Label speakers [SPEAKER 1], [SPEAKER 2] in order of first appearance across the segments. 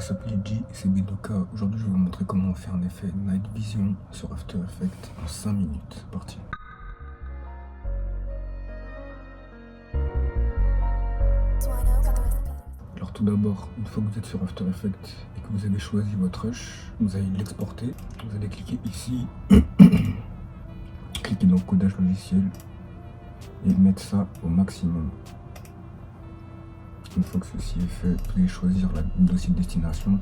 [SPEAKER 1] What's up les G, c'est Bidoka. Aujourd'hui je vais vous montrer comment on fait un effet Night Vision sur After Effects en 5 minutes. C'est parti. Alors tout d'abord, une fois que vous êtes sur After Effects et que vous avez choisi votre rush, vous allez l'exporter. Vous allez cliquer ici, cliquer dans codage logiciel et mettre ça au maximum. Une fois que ceci est fait, vous allez choisir le dossier de destination.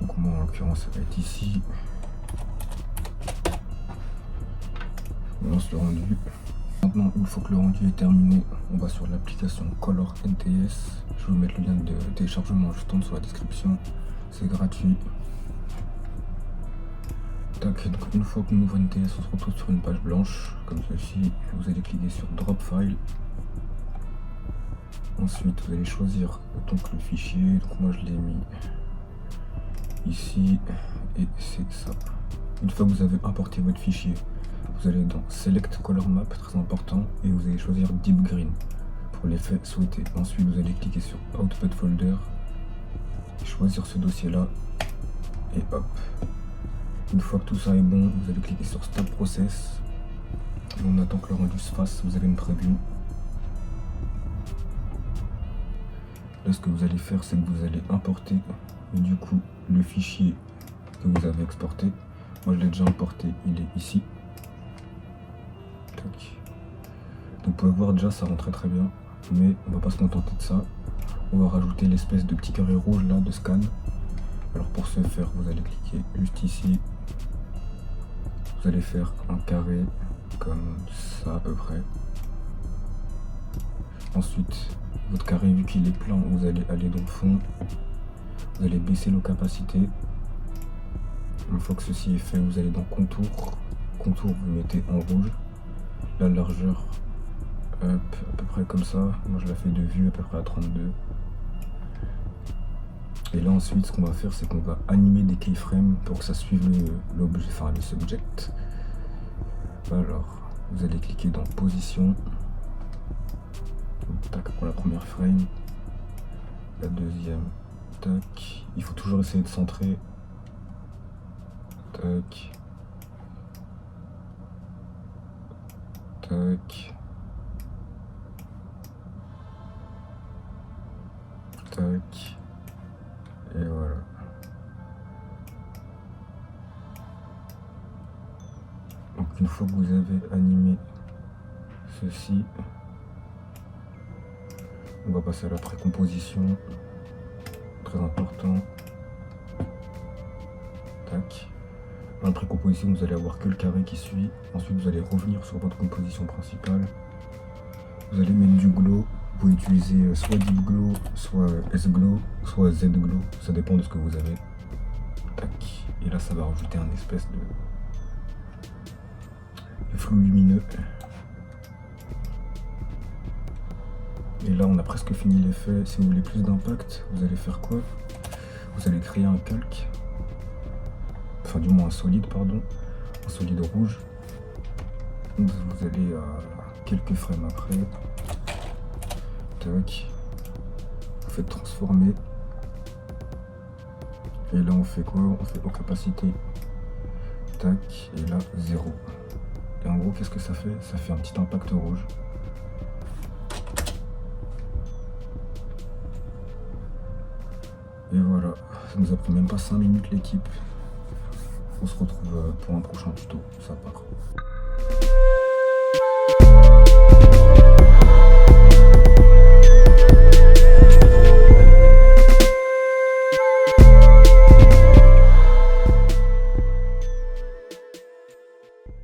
[SPEAKER 1] Donc moi en l'occurrence ça va être ici. On lance le rendu. Maintenant une fois que le rendu est terminé, on va sur l'application Color NTS. Je vais vous mettre le lien de téléchargement juste en dessous la description. C'est gratuit. Tac, donc une fois qu'on ouvre NTS, on se retrouve sur une page blanche comme ceci. Vous allez cliquer sur Drop File. Ensuite vous allez choisir donc le fichier. Donc moi je l'ai mis ici et c'est ça. Une fois que vous avez importé votre fichier, vous allez dans Select Color Map, très important, et vous allez choisir Deep Green pour l'effet souhaité. Ensuite vous allez cliquer sur Output Folder, choisir ce dossier là et hop. Une fois que tout ça est bon, vous allez cliquer sur Stop Process et on attend que le rendu se fasse. Vous avez une preview. Là ce que vous allez faire, c'est que vous allez importer du coup le fichier que vous avez exporté. Moi je l'ai déjà importé, il est ici. Tac. Donc vous pouvez voir déjà ça rentrait très bien, mais on va pas se contenter de ça. On va rajouter l'espèce de petit carré rouge là de scan. Alors pour ce faire, vous allez cliquer juste ici. Vous allez faire un carré comme ça à peu près. Ensuite, votre carré, vu qu'il est plein, vous allez aller dans le fond. Vous allez baisser l'opacité. Une fois que ceci est fait, vous allez dans contour. Contour, vous mettez en rouge. La largeur, hop, à peu près comme ça. Moi, je la fais de vue à peu près à 32. Et là, ensuite, ce qu'on va faire, c'est qu'on va animer des keyframes pour que ça suive l'objet, enfin le subject. Alors, vous allez cliquer dans position. Tac, pour la première frame. La deuxième. Tac. Il faut toujours essayer de centrer. Tac. Tac. Tac. Et voilà. Donc une fois que vous avez animé ceci, on va passer à la précomposition. Très important. Tac. Dans la précomposition, vous allez avoir que le carré qui suit. Ensuite, vous allez revenir sur votre composition principale. Vous allez mettre du glow. Vous pouvez utiliser soit Deep Glow, soit S-Glow, soit Z-Glow. Ça dépend de ce que vous avez. Tac. Et là, ça va rajouter un espèce de flou lumineux. Et là, on a presque fini l'effet. Si vous voulez plus d'impact, vous allez faire quoi? Vous allez créer un calque. Enfin, du moins un solide, pardon. Un solide rouge. Donc, vous allez à quelques frames après. Tac. Vous faites transformer. Et là, on fait quoi? On fait opacité. Tac. Et là, 0. Et en gros, qu'est-ce que ça fait? Ça fait un petit impact rouge. Et voilà, ça nous a pris même pas 5 minutes l'équipe. On se retrouve pour un prochain tuto, ça part.